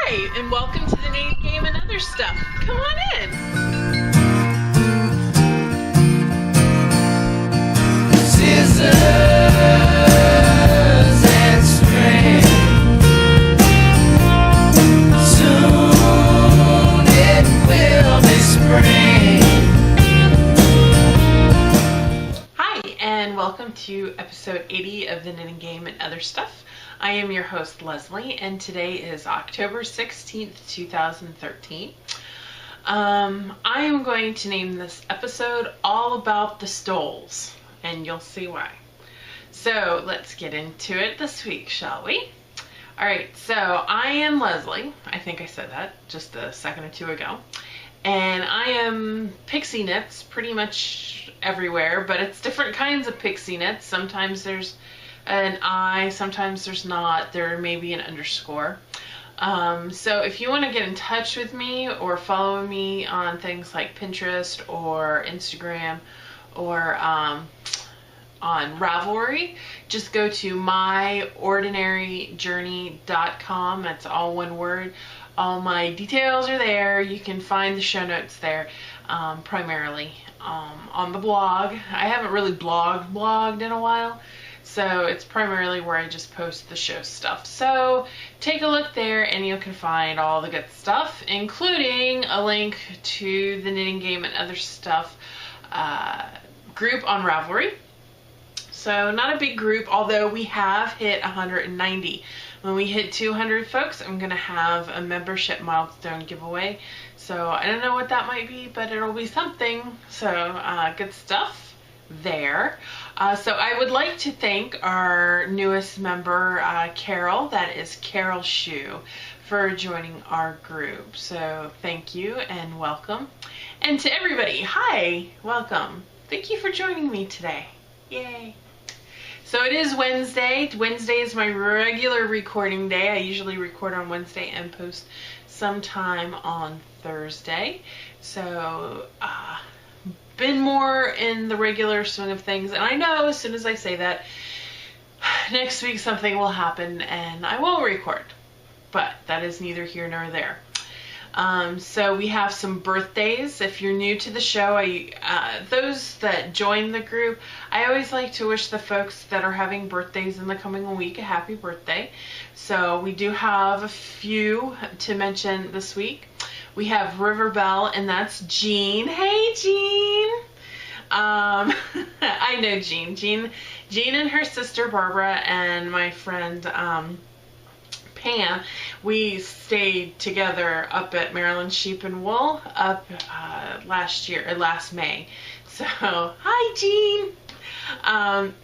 Hi, and welcome to the Knitting Game and Other Stuff. Come on in. Scissors and string. Soon it will be spring. Hi, and welcome to episode 80 of the Knitting Game and Other Stuff. I am your host, Leslie, and today is October 16th, 2013. I am going to name this episode All About the Stolls, and you'll see why. So let's get into it this week, shall we? Alright, so I am Leslie. I think I said that just a second or two ago. And I am pixie knits pretty much everywhere, but it's different kinds of pixie knits. Sometimes there's an I, sometimes there's not. There may be an underscore. So if you want to get in touch with me or follow me on things like Pinterest or Instagram or on Ravelry, just go to myordinaryjourney.com. That's all one word. All my details are there. You can find the show notes there, primarily on the blog. I haven't really blogged in a while, so it's primarily where I just post the show stuff. So take a look there and you can find all the good stuff, including a link to the Knitting Game and Other Stuff group on Ravelry. So not a big group, although we have hit 190. When we hit 200 folks, I'm going to have a membership milestone giveaway. So I don't know what that might be, but it'll be something. So good stuff there. So I would like to thank our newest member, Carol, that is Carol Shue, for joining our group. So thank you and welcome. And to everybody, hi, welcome. Thank you for joining me today. Yay. So it is Wednesday. Wednesday is my regular recording day. I usually record on Wednesday and post sometime on Thursday. So, been more in the regular swing of things. And I know as soon as I say that, next week something will happen and I won't record. But that is neither here nor there. So we have some birthdays. If you're new to the show, those that join the group, I always like to wish the folks that are having birthdays in the coming week a happy birthday. So we do have a few to mention this week. We have River Bell, and that's Jean. Hey, Jean! I know Jean. Jean and her sister Barbara and my friend Pam, we stayed together up at Maryland Sheep and Wool up last May. So, hi Jean!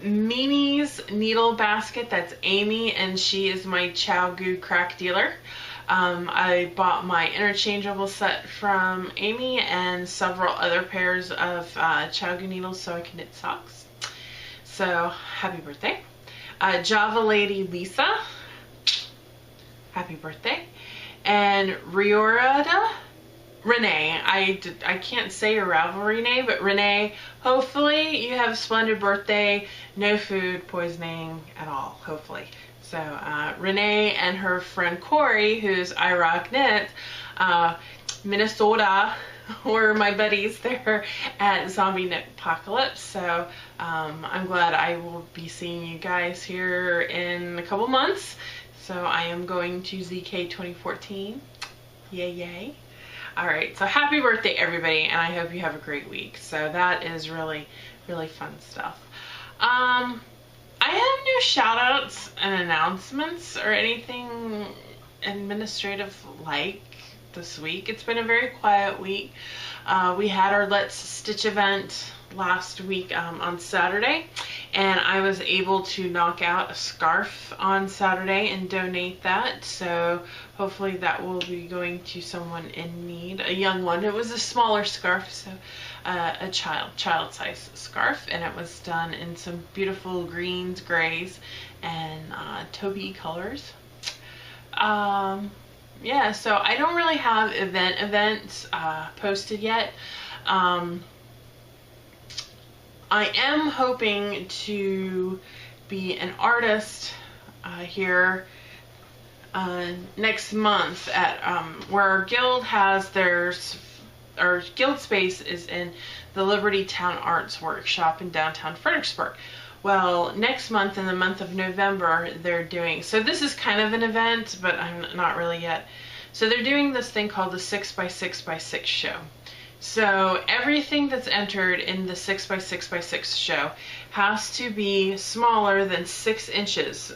Mimi's Needle Basket, that's Amy, and she is my Chow Goo crack dealer. I bought my interchangeable set from Amy and several other pairs of Chow Goo needles so I can knit socks. So, happy birthday. Java Lady Lisa, happy birthday. And Renee, I can't say your Ravelry name, but Renee, hopefully you have a splendid birthday. No food poisoning at all, hopefully. So Renee and her friend Corey, who's I Rock Knit, Minnesota, were my buddies there at Zombie Knit Apocalypse. So I'm glad I will be seeing you guys here in a couple months. So I am going to ZK 2014. Yay, yay. Alright, so happy birthday everybody, and I hope you have a great week. So that is really, really fun stuff. I have no shout outs and announcements or anything administrative like this week. It's been a very quiet week. We had our Let's Stitch event last week on Saturday, and I was able to knock out a scarf on Saturday and donate that. So hopefully that will be going to someone in need, a young one. It was a smaller scarf, so a child size scarf, and it was done in some beautiful greens, grays, and taupey colors. Yeah, so I don't really have events posted yet. I am hoping to be an artist here next month at where our guild has theirs. Our guild space is in the Liberty Town Arts Workshop in downtown Fredericksburg. Well, next month, in the month of November, they're doing, so this is kind of an event, but I'm not really yet. So they're doing this thing called the 6x6x6 show. So everything that's entered in the 6x6x6 show has to be smaller than 6 inches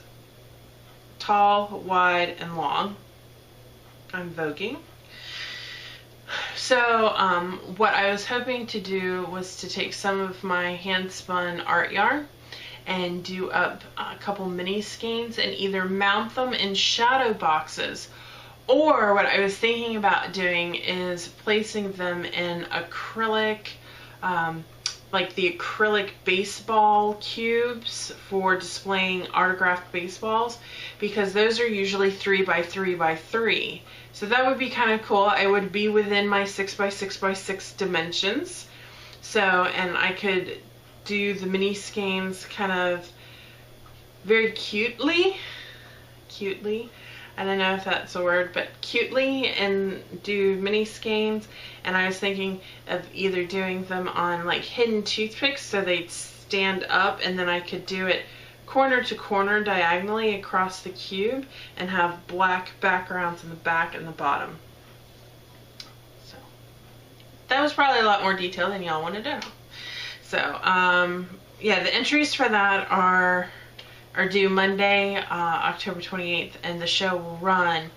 tall, wide, and long. I'm voguing. So what I was hoping to do was to take some of my hand spun art yarn and do up a couple mini skeins and either mount them in shadow boxes, or what I was thinking about doing is placing them in acrylic, like the acrylic baseball cubes for displaying autographed baseballs, because those are usually 3x3x3. So that would be kind of cool. I would be within my 6x6x6 dimensions. So, and I could do the mini skeins kind of very cutely. I don't know if that's a word, but cutely, and do mini skeins. And I was thinking of either doing them on like hidden toothpicks so they'd stand up, and then I could do it corner to corner diagonally across the cube and have black backgrounds in the back and the bottom. So that was probably a lot more detail than y'all want to know. So yeah, the entries for that are due Monday, October 28th, and the show will run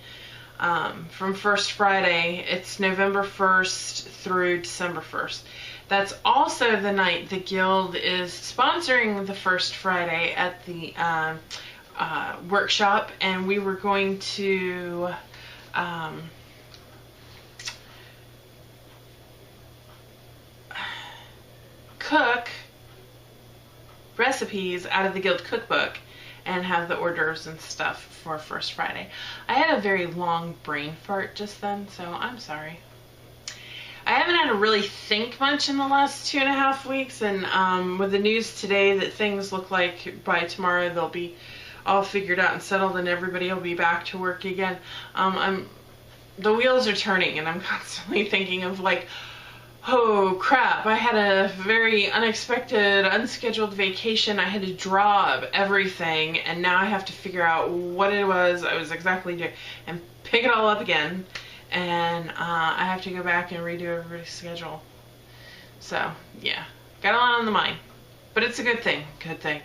from First Friday. It's November 1st through December 1st. That's also the night the Guild is sponsoring the First Friday at the workshop, and we were going to cook recipes out of the Guild cookbook and have the hors d'oeuvres and stuff for First Friday. I had a very long brain fart just then, so I'm sorry. I haven't had to really think much in the last 2.5 weeks, and with the news today that things look like by tomorrow they'll be all figured out and settled and everybody will be back to work again, the wheels are turning, and I'm constantly thinking of like, oh crap, I had a very unexpected, unscheduled vacation. I had to draw up everything, and now I have to figure out what it was I was exactly doing and pick it all up again. And I have to go back and redo everybody's schedule. So, yeah, got a lot on the mind. But it's a good thing. Good thing.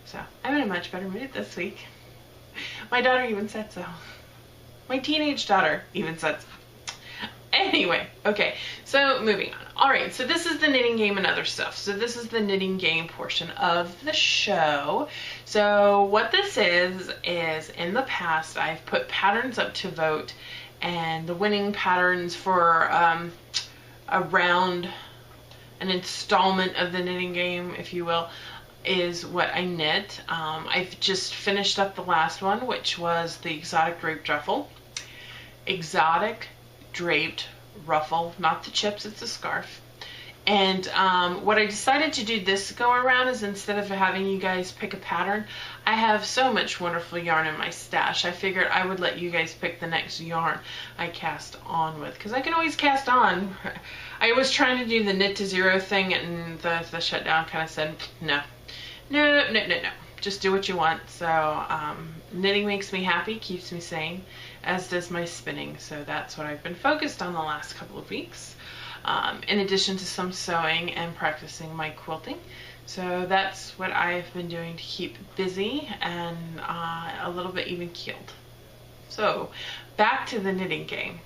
So, I'm in a much better mood this week. My daughter even said so. My teenage daughter even said so. Anyway, okay, so moving on. Alright, so this is the knitting game and other stuff. So this is the knitting game portion of the show. So what this is in the past I've put patterns up to vote, and the winning patterns for around an installment of the knitting game, if you will, is what I knit. I've just finished up the last one, which was the exotic draped ruffle. Exotic draped ruffle, not the chips, it's a scarf. And what I decided to do this go around is, instead of having you guys pick a pattern, I have so much wonderful yarn in my stash. I figured I would let you guys pick the next yarn I cast on with, because I can always cast on. I was trying to do the knit to zero thing, and the shutdown kind of said no, just do what you want. So knitting makes me happy, keeps me sane, as does my spinning. So that's what I've been focused on the last couple of weeks, in addition to some sewing and practicing my quilting. So that's what I've been doing to keep busy and a little bit even keeled. So back to the knitting game.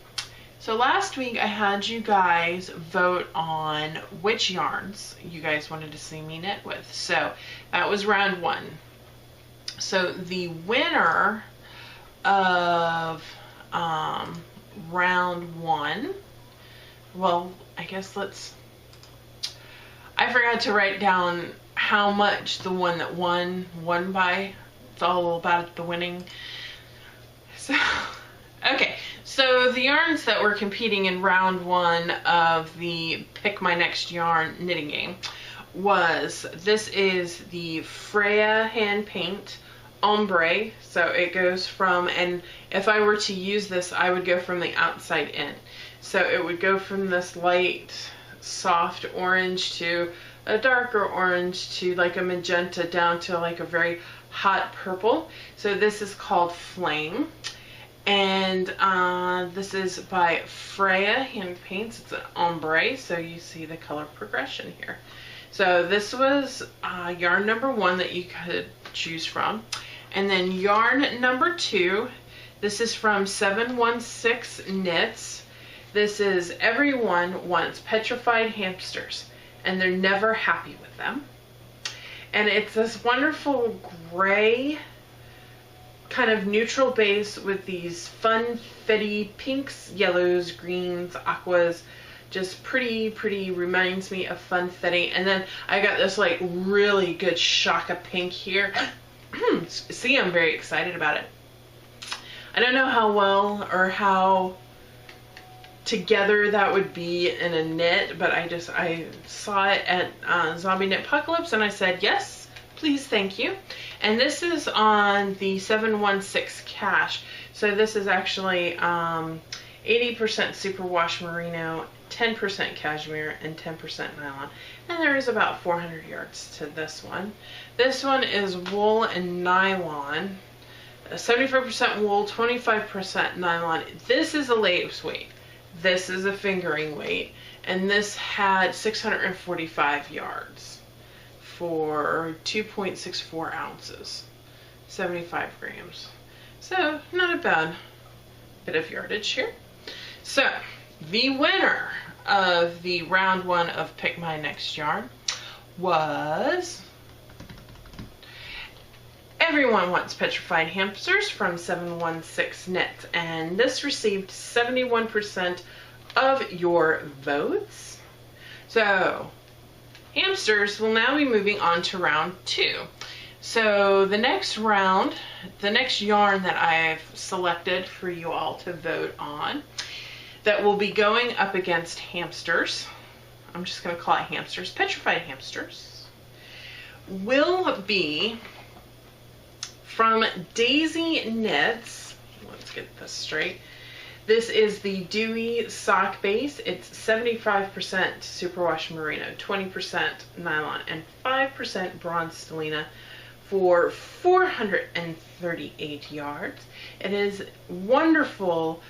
So last week I had you guys vote on which yarns you guys wanted to see me knit with. So that was round 1. So the winner of round 1, well, I guess I forgot to write down how much the one that won by. It's all about the winning. So, okay, so the yarns that were competing in round 1 of the Pick My Next Yarn knitting game this is the Freya hand paint ombre, so it goes from, and if I were to use this, I would go from the outside in. So it would go from this light, soft orange to a darker orange to like a magenta down to like a very hot purple. So this is called Flame. And this is by Freya Hand Paints. It's an ombre, so you see the color progression here. So this was yarn number 1 that you could choose from. And then yarn number 2, this is from 716 Knits. This is Everyone Wants Petrified Hamsters, and they're never happy with them. And it's this wonderful gray kind of neutral base with these funfetti pinks, yellows, greens, aquas. Just pretty, reminds me of funfetti. And then I got this like really good shaka pink here. See, I'm very excited about it. I don't know how well or how together that would be in a knit, but I saw it at Zombie Knit Apocalypse and I said, yes, please, thank you. And this is on the 716 Cash. So this is actually 80% superwash merino, 10% cashmere, and 10% nylon. And there is about 400 yards to this one. This one is wool and nylon, 75% wool, 25% nylon. This is a lace weight. This is a fingering weight, and this had 645 yards for 2.64 ounces, 75 grams. So not a bad bit of yardage here. So the winner of the round 1 of Pick My Next Yarn was Everyone Wants Petrified Hamsters from 716 Knits, and this received 71% of your votes. So hamsters will now be moving on to round 2. So the next round, the next yarn that I've selected for you all to vote on that will be going up against hamsters, I'm just going to call it hamsters, petrified hamsters, will be from Daisy Knits. Let's get this straight. This is the Dewy Sock Base. It's 75% superwash merino, 20% nylon, and 5% bronze stellina for 438 yards. It is wonderful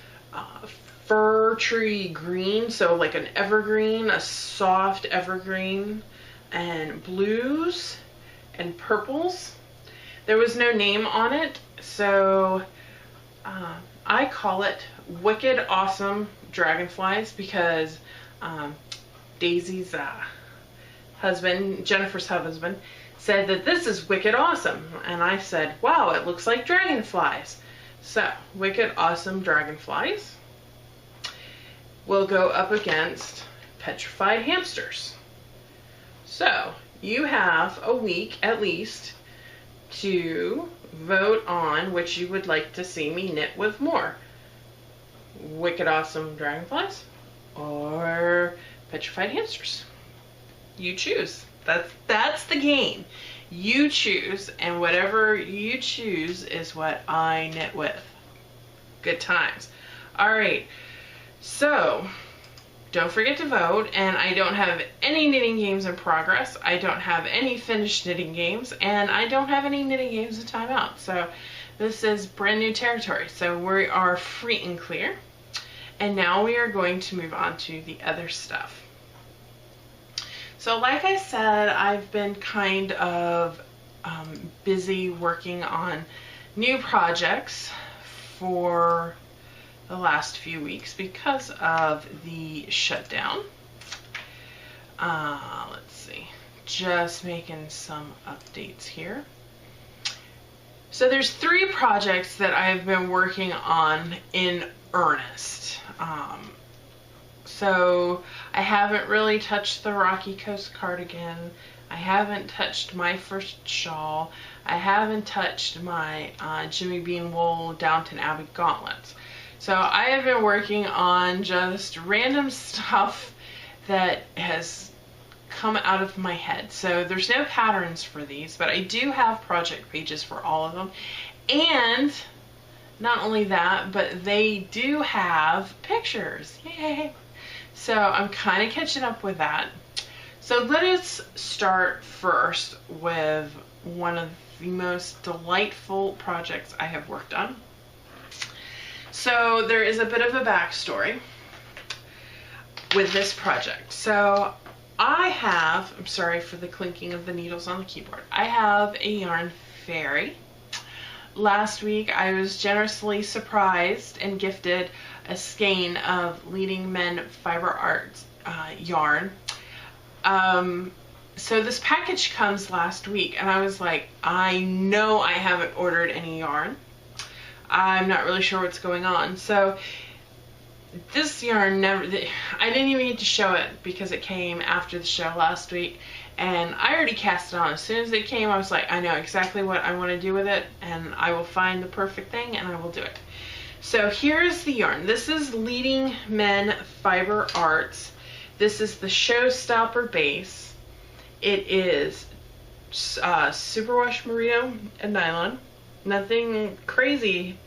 fir tree green, so like an evergreen, a soft evergreen, and blues and purples. There was no name on it, so I call it Wicked Awesome Dragonflies because Daisy's husband, Jennifer's husband, said that this is wicked awesome. And I said, wow, it looks like dragonflies. So, Wicked Awesome Dragonflies will go up against Petrified Hamsters. So, you have a week at least to vote on which you would like to see me knit with more. Wicked Awesome Dragonflies or Petrified Hamsters. You choose. That's the game. You choose, and whatever you choose is what I knit with. Good times. Alright, so don't forget to vote, and I don't have any knitting games in progress. I don't have any finished knitting games, and I don't have any knitting games in timeout. So this is brand new territory. So we are free and clear. And now we are going to move on to the other stuff. So like I said, I've been kind of busy working on new projects for the last few weeks because of the shutdown. Let's see, just making some updates here. So there's 3 projects that I've been working on in earnest. So I haven't really touched the Rocky Coast cardigan. I haven't touched my first shawl. I haven't touched my Jimmy Bean Wool Downton Abbey gauntlets. So I have been working on just random stuff that has come out of my head. So there's no patterns for these, but I do have project pages for all of them. And not only that, but they do have pictures. Yay! So I'm kind of catching up with that. So let us start first with one of the most delightful projects I have worked on. So there is a bit of a backstory with this project. So I'm sorry for the clinking of the needles on the keyboard. I have a yarn fairy. Last week I was generously surprised and gifted a skein of Leading Men Fiber Arts yarn. So this package comes last week and I was like, I know I haven't ordered any yarn. I'm not really sure what's going on. So this yarn I didn't even get to show it because it came after the show last week, and I already cast it on. As soon as it came, I was like, I know exactly what I want to do with it, and I will find the perfect thing and I will do it. So here's the yarn. This is Leading Men Fiber Arts. This is the Showstopper base. It is superwash merino and nylon. Nothing crazy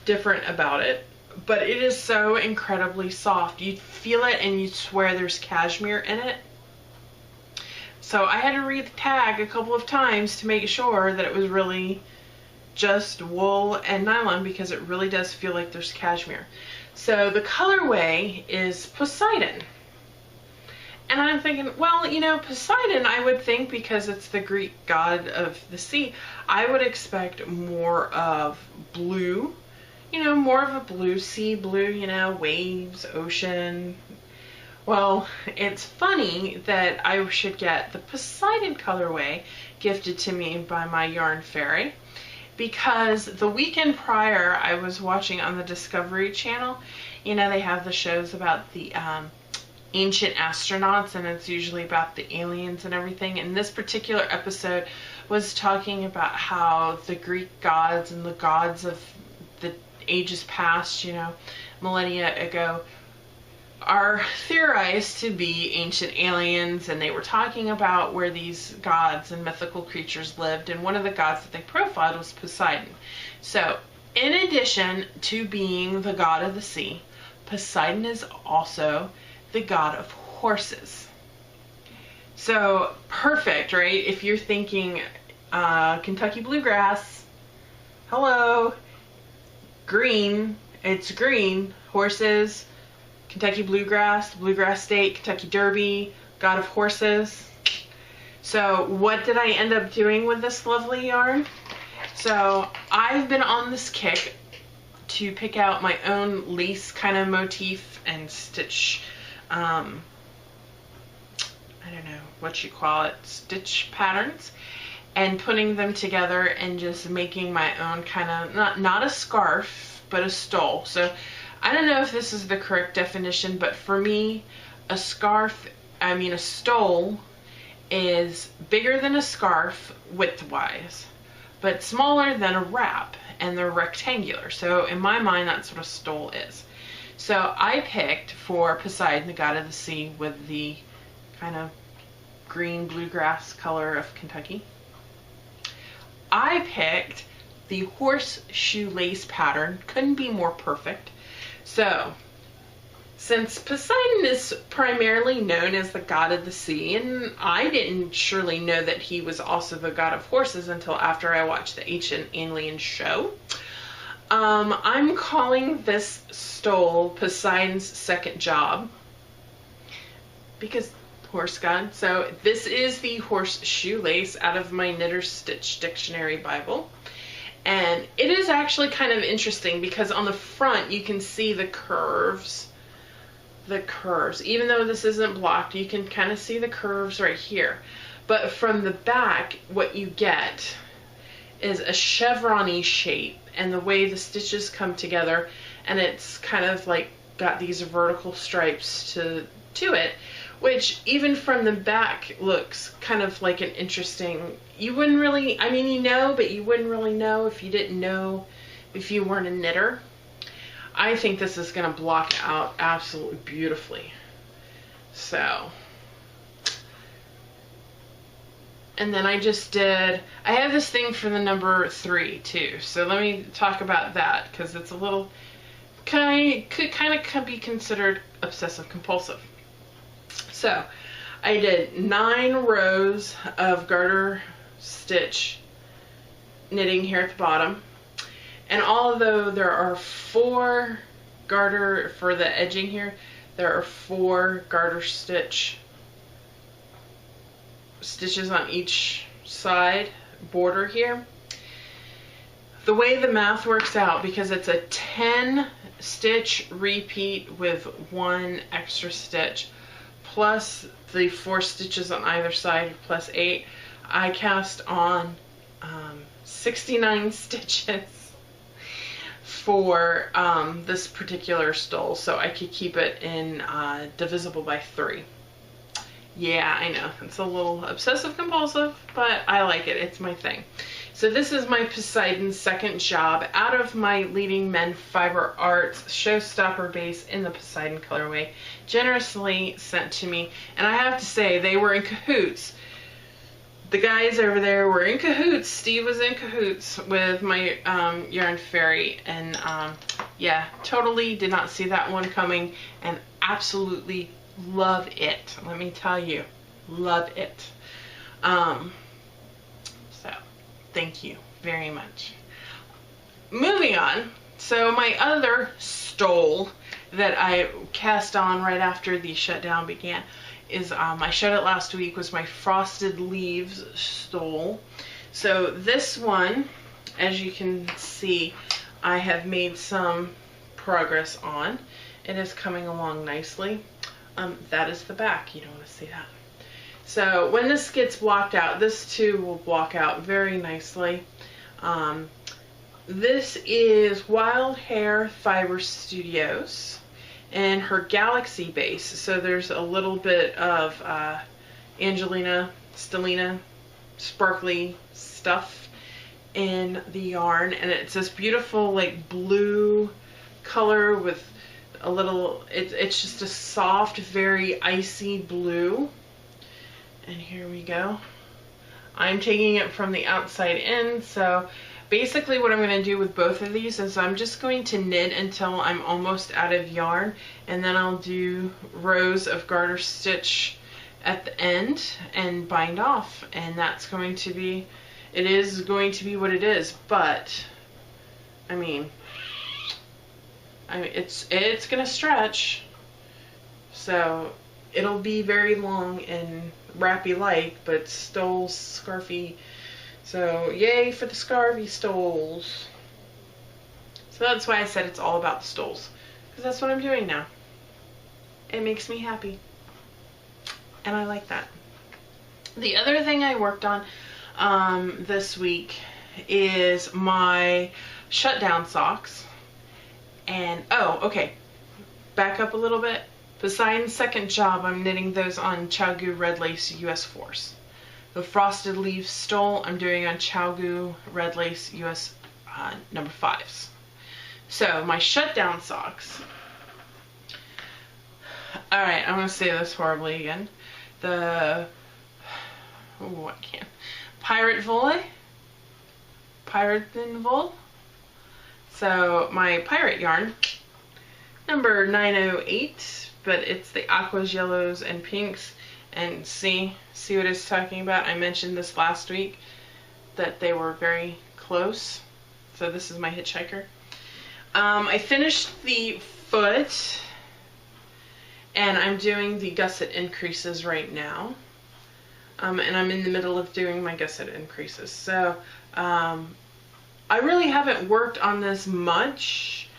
different about it, but it is so incredibly soft. You feel it and you swear there's cashmere in it. So I had to read the tag a couple of times to make sure that it was really just wool and nylon, because it really does feel like there's cashmere. So the colorway is Poseidon. And I'm thinking, well, you know, Poseidon, I would think, because it's the Greek god of the sea, I would expect more of blue, you know, more of a blue, sea blue, you know, waves, ocean. Well, it's funny that I should get the Poseidon colorway gifted to me by my yarn fairy, because the weekend prior I was watching on the Discovery Channel, you know, they have the shows about the ancient astronauts, and it's usually about the aliens and everything. And this particular episode was talking about how the Greek gods and the gods of the ages past, you know, millennia ago, are theorized to be ancient aliens, and they were talking about where these gods and mythical creatures lived, and one of the gods that they profiled was Poseidon. So in addition to being the god of the sea, Poseidon is also the god of horses. So perfect, right? If you're thinking Kentucky bluegrass, hello, green, it's green, horses, Kentucky bluegrass, bluegrass state, Kentucky Derby, god of horses. So what did I end up doing with this lovely yarn? So I've been on this kick to pick out my own lace kind of motif and stitch, I don't know what you call it, stitch patterns, and putting them together and just making my own kind of, not a scarf, but a stole. So I don't know if this is the correct definition, but for me, a stole is bigger than a scarf width-wise, but smaller than a wrap, and they're rectangular. So in my mind, that's what a stole is. So I picked for Poseidon, the god of the sea, with the kind of green bluegrass color of Kentucky. I picked the horseshoe lace pattern. Couldn't be more perfect. So since Poseidon is primarily known as the god of the sea, and I didn't surely know that he was also the god of horses until after I watched the Ancient Alien show, I'm calling this stole Poseidon's second job, because horse god. So this is the horseshoe lace out of my Knitter's Stitch Dictionary Bible. And it is actually kind of interesting because on the front you can see the curves. Even though this isn't blocked, you can kind of see the curves right here. But from the back, what you get is a chevron-y shape, and the way the stitches come together, and it's kind of like got these vertical stripes to it, which even from the back looks kind of like an interesting, you wouldn't really, I mean, you know, but you wouldn't really know if you didn't know, if you weren't a knitter. I think this is going to block out absolutely beautifully. So And then I have this thing for the number 3 too. So let me talk about that because it's a little, could kind of be considered obsessive compulsive. So I did 9 rows of garter stitch knitting here at the bottom. And although there are 4 garter for the edging here, there are 4 garter stitches on each side border here. The way the math works out, because it's a 10 stitch repeat with 1 extra stitch plus the 4 stitches on either side plus 8, I cast on 69 stitches for this particular stole, so I could keep it in divisible by 3. Yeah, I know, it's a little obsessive compulsive, but I like it. It's my thing. So this is my Poseidon second job out of my Leading Men Fiber Arts Showstopper base in the Poseidon colorway, generously sent to me. And I have to say, they were in cahoots. The guys over there were in cahoots. Steve was in cahoots with my Yarn Fairy, and yeah, totally did not see that one coming, and absolutely love it. Let me tell you, love it. So thank you very much. Moving on. So my other stole that I cast on right after the shutdown began is I showed it last week, was my Frosted Leaves stole. So this one, as you can see, I have made some progress on. It is coming along nicely. That is the back. You don't want to see that. So when this gets blocked out, this too will block out very nicely. This is Wild Hair Fiber Studios and her Galaxy base. So there's a little bit of Angelina, Stellina, sparkly stuff in the yarn, and it's this beautiful like blue color with a little, it's just a soft, very icy blue. And here we go. I'm taking it from the outside in, so basically what I'm going to do with both of these is I'm just going to knit until I'm almost out of yarn, and then I'll do rows of garter stitch at the end and bind off, and that's going to be, it is going to be what it is. But I mean it's gonna stretch, so it'll be very long and wrappy like, but Stolls scarfy. So yay for the scarfy Stolls. So that's why I said it's all about the Stolls, because that's what I'm doing now. It makes me happy, and I like that. The other thing I worked on this week is my shutdown socks. And oh, okay, back up a little bit. Poseidon's second job, I'm knitting those on Chowgoo Red Lace US Force. The Frosted Leaves stole I'm doing on Chowgoo Red Lace US number 5s. So my shutdown socks. Alright, I'm going to say this horribly again. The, oh, I can't. Pirate Volley. Wool. So my pirate yarn, number 908, but it's the aquas, yellows, and pinks. And see what it's talking about? I mentioned this last week, that they were very close. So this is my hitchhiker. I finished the foot, and I'm doing the gusset increases right now. And I'm in the middle of doing my gusset increases. So I really haven't worked on this much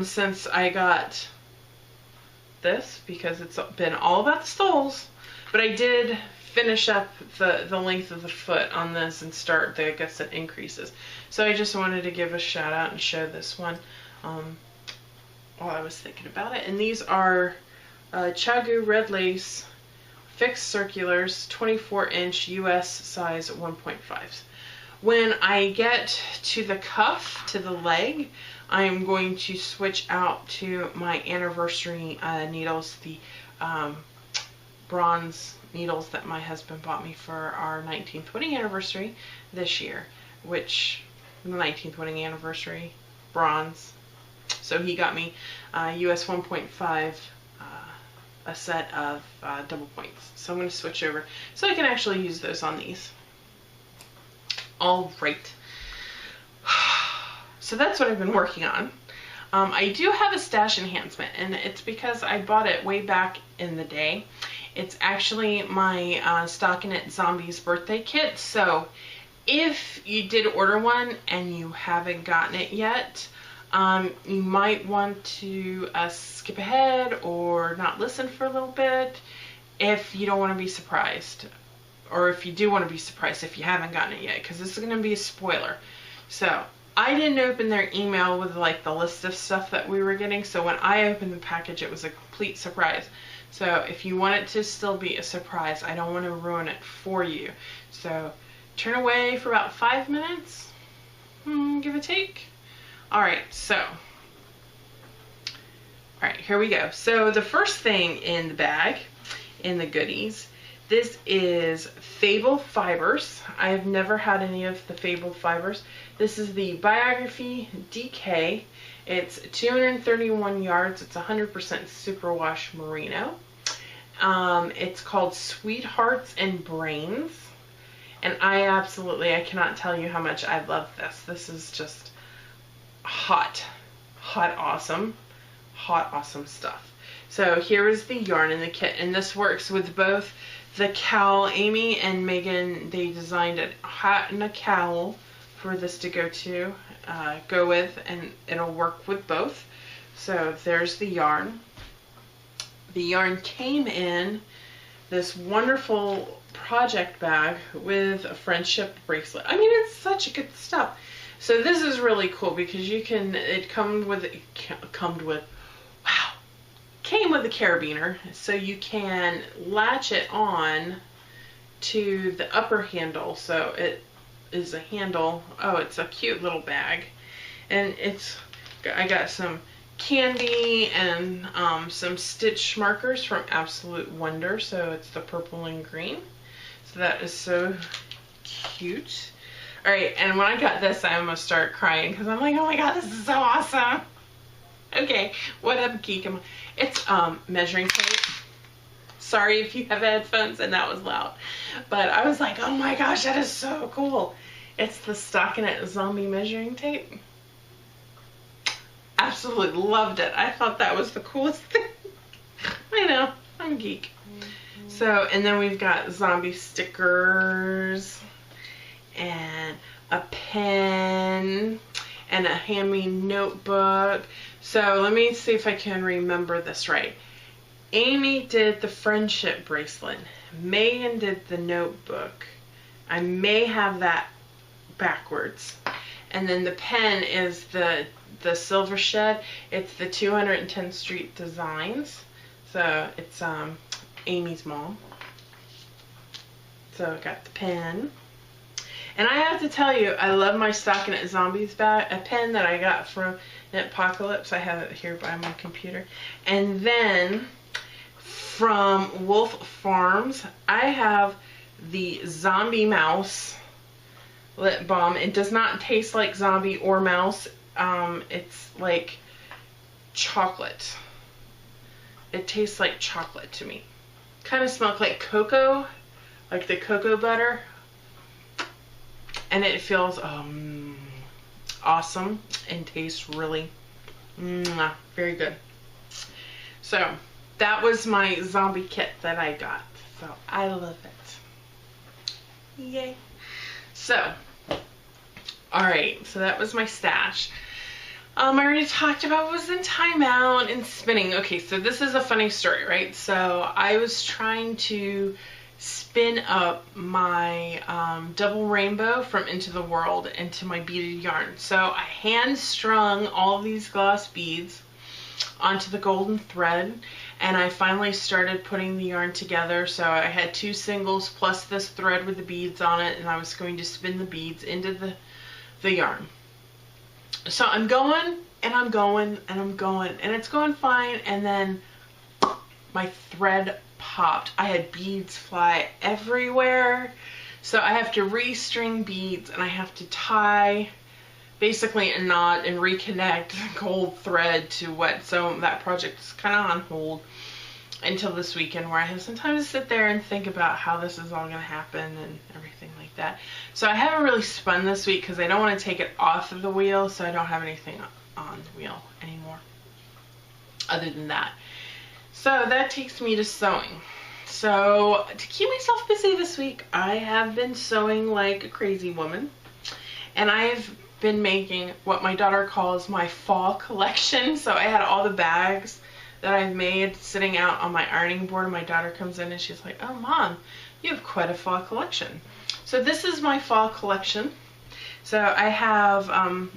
since I got this, because it's been all about the Stolls. But I did finish up the length of the foot on this and start the gusset increases. So I just wanted to give a shout out and show this one while I was thinking about it. And these are Chowgoo Red Lace fixed circulars, 24-inch US size 1.5s. When I get to the cuff, to the leg, I'm going to switch out to my anniversary needles, the bronze needles that my husband bought me for our 19th wedding anniversary this year, which the 19th wedding anniversary bronze. So he got me US 1.5 a set of double points. So I'm going to switch over so I can actually use those on these. All right. So that's what I've been working on. I do have a stash enhancement, and it's because I bought it way back in the day. It's actually my Stockinette Zombies birthday kit. So if you did order one and you haven't gotten it yet, you might want to skip ahead or not listen for a little bit if you don't want to be surprised, or if you do want to be surprised if you haven't gotten it yet, because this is going to be a spoiler. So I didn't open their email with like the list of stuff that we were getting, so when I opened the package it was a complete surprise. So if you want it to still be a surprise, I don't want to ruin it for you. So turn away for about 5 minutes, give or take. Alright, so, alright, here we go. So the first thing in the bag, in the goodies, this is Fable Fibers. I have never had any of the Fable Fibers. This is the Biography DK. It's 231 yards. It's 100% superwash merino. It's called Sweethearts and Brains. And I cannot tell you how much I love this. This is just hot awesome stuff. So here is the yarn in the kit, and this works with both the cowl. Amy and Megan, they designed a hat and a cowl for this to go with, and it'll work with both. So there's the yarn. The yarn came in this wonderful project bag with a friendship bracelet. I mean, it's such good stuff. So this is really cool because you can, came with a carabiner, so you can latch it on to the upper handle. So it is a handle. Oh, it's a cute little bag, and I got some candy and some stitch markers from Absolute Wonder. So it's the purple and green. So that is so cute. Alright, and when I got this, I almost started crying because I'm like, oh my god, this is so awesome. Okay, what up, geek? It's measuring tape. Sorry if you have headphones and that was loud. But I was like, oh my gosh, that is so cool. It's the Stockinette Zombie measuring tape. Absolutely loved it. I thought that was the coolest thing. I know, I'm a geek. So, and then we've got zombie stickers, and a pen, and a hand-me notebook. So let me see if I can remember this right. Amy did the friendship bracelet. Megan did the notebook. I may have that backwards. And then the pen is the Silver Shed. It's the 210th Street Designs. So it's Amy's mom. So I got the pen. And I have to tell you, I love my Stockinette Zombies bag, a pen that I got from Knitpocalypse. I have it here by my computer. And then from Wolf Farms, I have the Zombie Mouse lip balm. It does not taste like zombie or mouse. It's like chocolate. It tastes like chocolate to me. Kind of smells like cocoa, like the cocoa butter. And it feels awesome and tastes really very good. So that was my zombie kit that I got. So I love it. Yay. So, alright, so that was my stash. I already talked about what was in timeout and spinning. Okay, so this is a funny story, right? So I was trying to spin up my double rainbow from Into the World into my beaded yarn. So I hand strung all these gloss beads onto the golden thread, and I finally started putting the yarn together. So I had 2 singles plus this thread with the beads on it, and I was going to spin the beads into the yarn. So I'm going and I'm going and I'm going and it's going fine, and then my thread popped. I had beads fly everywhere. So I have to restring beads, and I have to tie basically a knot and reconnect gold thread to what. So that project is kind of on hold until this weekend, where I have some time to sit there and think about how this is all going to happen and everything like that. So I haven't really spun this week because I don't want to take it off of the wheel, so I don't have anything on the wheel anymore other than that. So that takes me to sewing. So to keep myself busy this week, I have been sewing like a crazy woman, and I've been making what my daughter calls my fall collection. So I had all the bags that I've made sitting out on my ironing board, and my daughter comes in and she's like, "Oh Mom, you have quite a fall collection." So this is my fall collection. So I have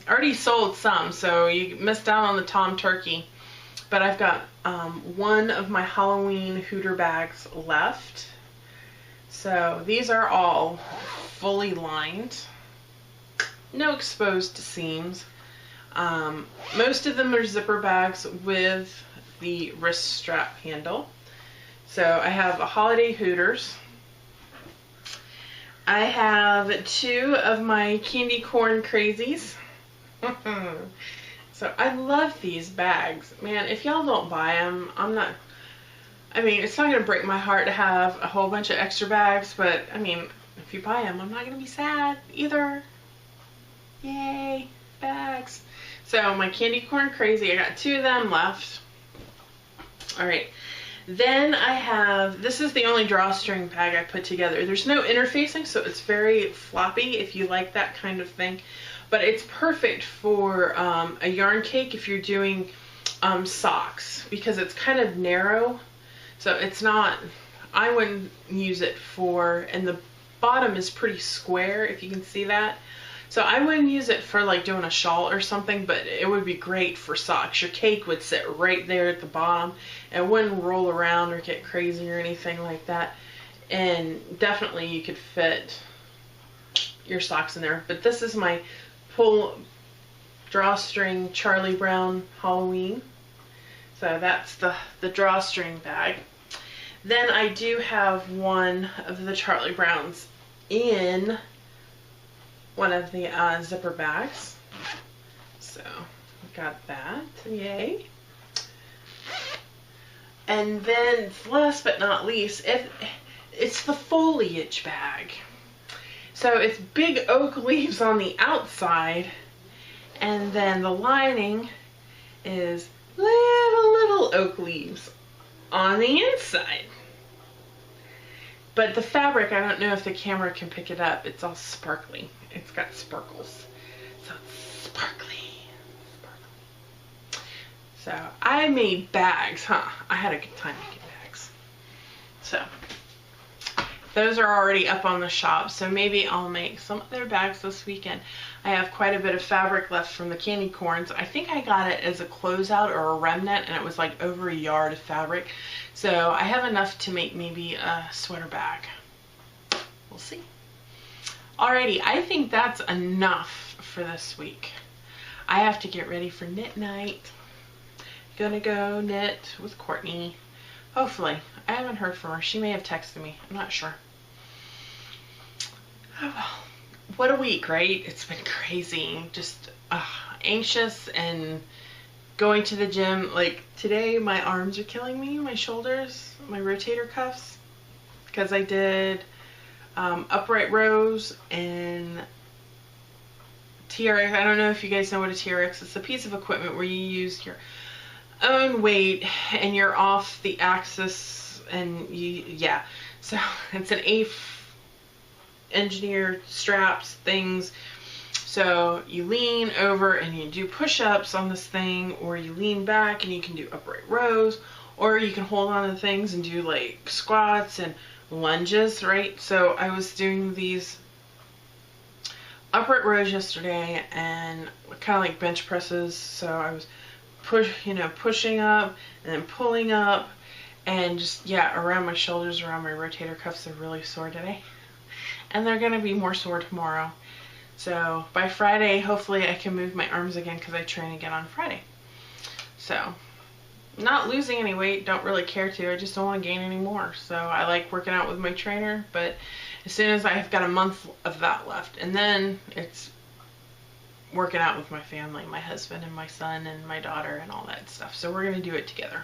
already sold some, so you missed out on the Tom Turkey, but I've got one of my Halloween Hooter bags left. So these are all fully lined, no exposed seams. Most of them are zipper bags with the wrist strap handle. So I have a holiday Hooters. I have two of my candy corn crazies. So I love these bags. Man, if y'all don't buy them, I mean, it's not going to break my heart to have a whole bunch of extra bags, but I mean, if you buy them, I'm not going to be sad either. Yay, bags. So my candy corn crazy, I got two of them left. Alright, then I have, this is the only drawstring bag I put together. There's no interfacing, so it's very floppy if you like that kind of thing. But it's perfect for a yarn cake if you're doing socks, because it's kind of narrow. So it's not, I wouldn't use it for, and the bottom is pretty square, if you can see that. So I wouldn't use it for like doing a shawl or something, but it would be great for socks. Your cake would sit right there at the bottom and wouldn't roll around or get crazy or anything like that. And definitely you could fit your socks in there. But this is my pull drawstring Charlie Brown Halloween. So that's the drawstring bag. Then I do have one of the Charlie Browns in one of the zipper bags. So got that, yay. And then last but not least, it's the foliage bag. So it's big oak leaves on the outside, and then the lining is little oak leaves on the inside. But the fabric, I don't know if the camera can pick it up. It's all sparkly. It's got sparkles. So it's sparkly. So I made bags, huh? I had a good time making bags. So those are already up on the shop. So maybe I'll make some other bags this weekend. I have quite a bit of fabric left from the candy corns. I think I got it as a closeout or a remnant, and it was like over a yard of fabric. So I have enough to make maybe a sweater bag. We'll see. Alrighty, I think that's enough for this week. I have to get ready for knit night. Gonna go knit with Courtney. Hopefully. I haven't heard from her. She may have texted me. I'm not sure. Oh well. What a week, right? It's been crazy. Just anxious and going to the gym. Like today, my arms are killing me, my shoulders, my rotator cuffs, because I did upright rows and TRX. I don't know if you guys know what a TRX is. It's a piece of equipment where you use your own weight and you're off the axis, and yeah. So it's an engineered straps things. So you lean over and you do push-ups on this thing, or you lean back and you can do upright rows, or you can hold on to things and do like squats and lunges, right? So I was doing these upright rows yesterday and kind of like bench presses. So I was pushing up and then pulling up, and just, yeah, around my shoulders, around my rotator cuffs are really sore today. And they're going to be more sore tomorrow. So by Friday, hopefully I can move my arms again, because I train again on Friday. So not losing any weight, don't really care to. I just don't want to gain any more. So I like working out with my trainer, but as soon as I've got a month of that left, and then it's working out with my family, my husband and my son and my daughter and all that stuff. So we're going to do it together.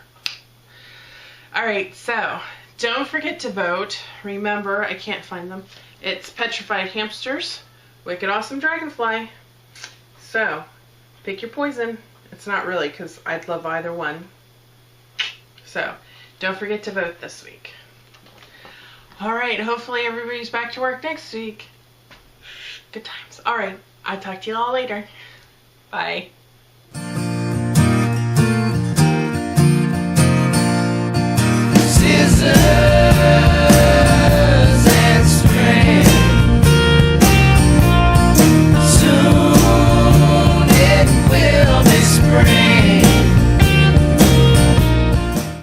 All right, so don't forget to vote. Remember, I can't find them. It's Petrified Hamsters, Wicked Awesome Dragonfly. So pick your poison. It's not really, because I'd love either one. So don't forget to vote this week. All right, hopefully everybody's back to work next week. Good times. All right, I'll talk to you all later. Bye.